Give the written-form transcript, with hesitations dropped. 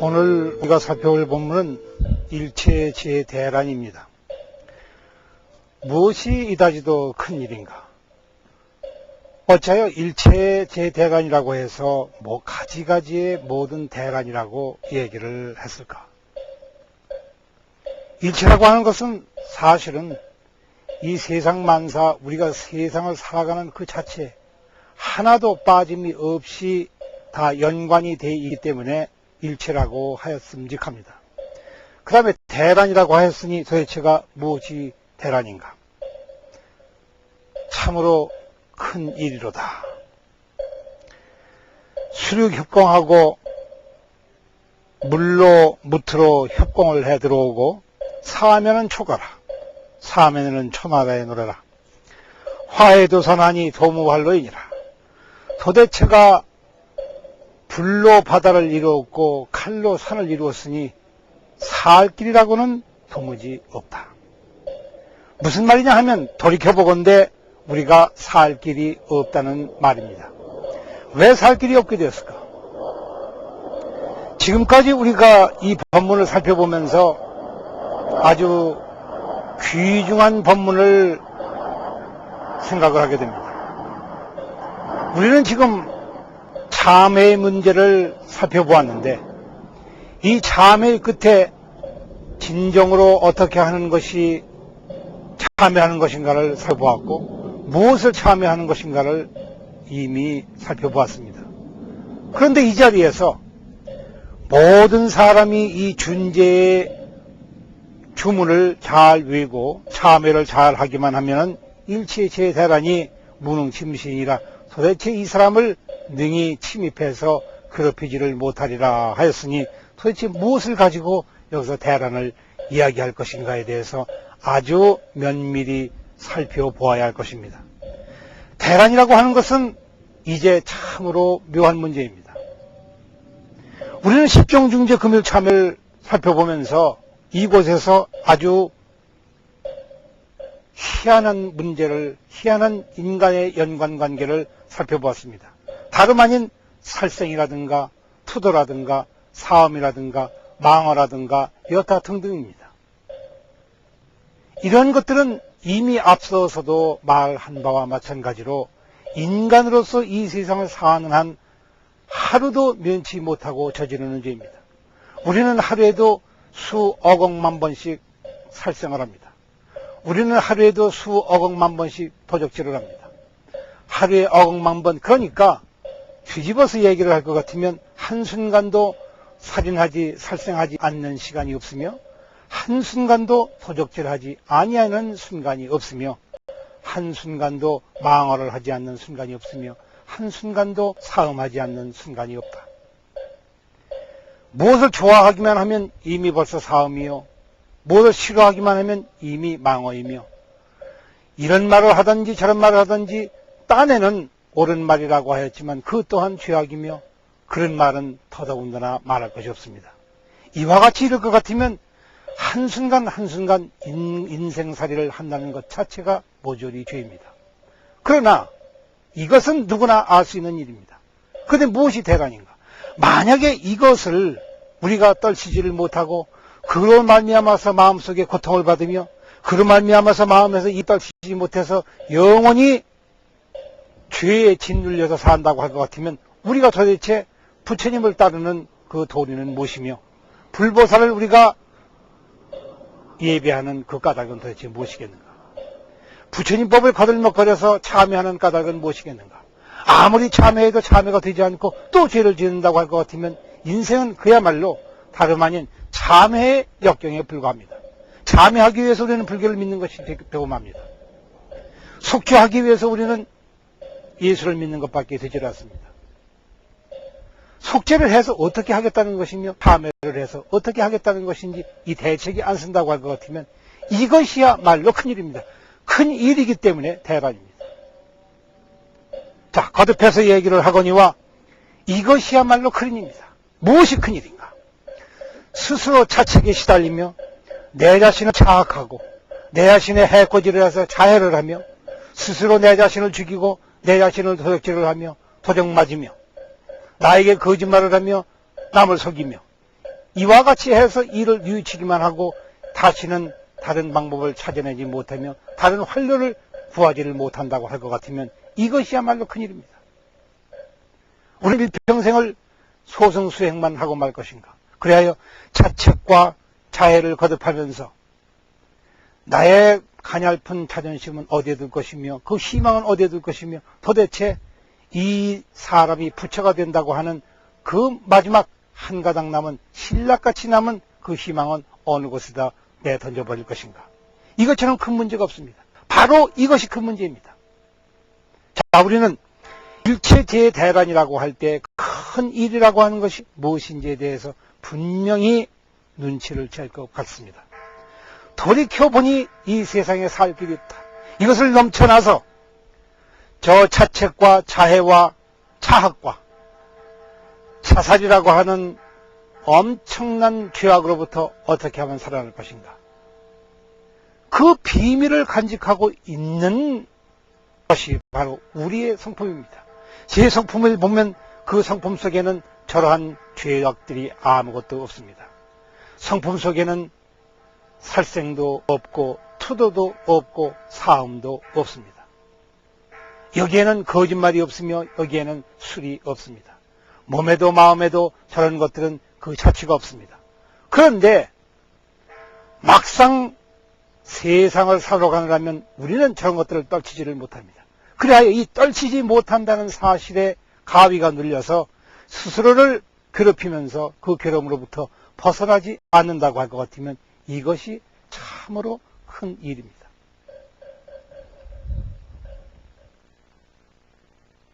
오늘 우리가 살펴볼 본문은 일체제대란입니다. 무엇이 이다지도 큰 일인가? 어찌하여 일체제대란이라고 해서 가지가지의 모든 대란이라고 얘기를 했을까? 일체라고 하는 것은 사실은 이 세상 만사, 우리가 세상을 살아가는 그 자체 하나도 빠짐이 없이 다 연관이 되어 있기 때문에 일체라고 하였음직합니다. 그 다음에 대란이라고 하였으니 도대체가 무엇이 대란인가? 참으로 큰 일이로다. 수륙협공하고 물로 무트로 협공을 해 들어오고 사하면은 초가라, 사하면은 초나라에 노래라. 화해도선하니 도무활로이니라. 도대체가 불로 바다를 이루었고 칼로 산을 이루었으니 살 길이라고는 도무지 없다. 무슨 말이냐 하면 돌이켜보건대 우리가 살 길이 없다는 말입니다. 왜 살 길이 없게 되었을까? 지금까지 우리가 이 법문을 살펴보면서 아주 귀중한 법문을 생각을 하게 됩니다. 우리는 지금 참회의 문제를 살펴보았는데 이 참회의 끝에 진정으로 어떻게 하는 것이 참회하는 것인가를 살펴보았고 무엇을 참회하는 것인가를 이미 살펴보았습니다. 그런데 이 자리에서 모든 사람이 이 준제의 주문을 잘 외우고 참회를 잘 하기만 하면 일체제대란이 무능침신이라 도대체 이 사람을 능히 침입해서 괴롭히지를 못하리라 하였으니 도대체 무엇을 가지고 여기서 대란을 이야기할 것인가에 대해서 아주 면밀히 살펴보아야 할 것입니다. 대란이라고 하는 것은 이제 참으로 묘한 문제입니다. 우리는 십종중제 금일참회를 살펴보면서 이곳에서 아주 희한한 문제를, 희한한 인간의 연관관계를 살펴보았습니다. 다름 아닌 살생이라든가 투도라든가 사음이라든가 망어라든가 여타 등등입니다. 이런 것들은 이미 앞서서도 말한 바와 마찬가지로 인간으로서 이 세상을 사는 한 하루도 면치 못하고 저지르는 죄입니다. 우리는 하루에도 수억억만 번씩 살생을 합니다. 우리는 하루에도 수억억만 번씩 도적질을 합니다. 하루에 억억만 번, 그러니까 뒤집어서 얘기를 할 것 같으면 한순간도 살인하지 살생하지 않는 시간이 없으며 한순간도 도적질하지 아니하는 순간이 없으며 한순간도 망언을 하지 않는 순간이 없으며 한순간도 사음하지 않는 순간이 없다. 무엇을 좋아하기만 하면 이미 벌써 사음이요, 무엇을 싫어하기만 하면 이미 망어이며, 이런 말을 하든지 저런 말을 하든지 딴에는 옳은 말이라고 하였지만 그 또한 죄악이며 그런 말은 더더군다나 말할 것이 없습니다. 이와 같이 이럴 것 같으면 한순간 한순간 인생살이를 한다는 것 자체가 모조리 죄입니다. 그러나 이것은 누구나 알 수 있는 일입니다. 그런데 무엇이 대란인가? 만약에 이것을 우리가 떨치지를 못하고 그로 말미암아서 마음속에 고통을 받으며 그로 말미암아서 마음에서 이 떨치지 못해서 영원히 죄에 짓눌려서 산다고 할 것 같으면 우리가 도대체 부처님을 따르는 그 도리는 무엇이며 불보살을 우리가 예배하는 그 까닭은 도대체 무엇이겠는가? 부처님 법을 거들먹거려서 참회하는 까닭은 무엇이겠는가? 아무리 참회해도 참회가 되지 않고 또 죄를 짓는다고 할 것 같으면 인생은 그야말로 다름 아닌 참회의 역경에 불과합니다. 참회하기 위해서 우리는 불교를 믿는 것이 배움합니다. 속죄하기 위해서 우리는 예수를 믿는 것밖에 되지 않습니다. 속죄를 해서 어떻게 하겠다는 것이며 참회를 해서 어떻게 하겠다는 것인지 이 대책이 안 쓴다고 할 것 같으면 이것이야말로 큰일입니다. 큰 일이기 때문에 대란입니다. 자, 거듭해서 얘기를 하거니와 이것이야말로 큰일입니다. 무엇이 큰일인가? 스스로 자책에 시달리며 내 자신을 자학하고 내 자신의 해코지를 해서 자해를 하며 스스로 내 자신을 죽이고 내 자신을 도적질을 하며 도적 맞으며 나에게 거짓말을 하며 남을 속이며 이와 같이 해서 이를 뉘우치기만 하고 다시는 다른 방법을 찾아내지 못하며 다른 활로를 구하지를 못한다고 할 것 같으면 이것이야말로 큰일입니다. 우리 일평생을 소승수행만 하고 말 것인가? 그래야 자책과 자해를 거듭하면서 나의 가냘픈 자존심은 어디에 둘 것이며 그 희망은 어디에 둘 것이며 도대체 이 사람이 부처가 된다고 하는 그 마지막 한 가닥 남은 신락같이 남은 그 희망은 어느 곳에다 내던져버릴 것인가? 이것처럼 큰 문제가 없습니다. 바로 이것이 큰 문제입니다. 자, 우리는 일체재대란이라고 할 때 큰 일이라고 하는 것이 무엇인지에 대해서 분명히 눈치를 챌 것 같습니다. 돌이켜보니 이 세상에 살 길이 없다. 이것을 넘쳐나서 저 자책과 자해와 자학과 자살이라고 하는 엄청난 죄악으로부터 어떻게 하면 살아날 것인가? 그 비밀을 간직하고 있는 것이 바로 우리의 성품입니다. 제 성품을 보면 그 성품 속에는 저러한 죄악들이 아무것도 없습니다. 성품 속에는 살생도 없고 투도도 없고 사음도 없습니다. 여기에는 거짓말이 없으며 여기에는 술이 없습니다. 몸에도 마음에도 저런 것들은 그 자취가 없습니다. 그런데 막상 세상을 살아가느라면 우리는 저런 것들을 떨치지를 못합니다. 그래야 이 떨치지 못한다는 사실에 가위가 눌려서 스스로를 괴롭히면서 그 괴로움으로부터 벗어나지 않는다고 할 것 같으면 이것이 참으로 큰 일입니다.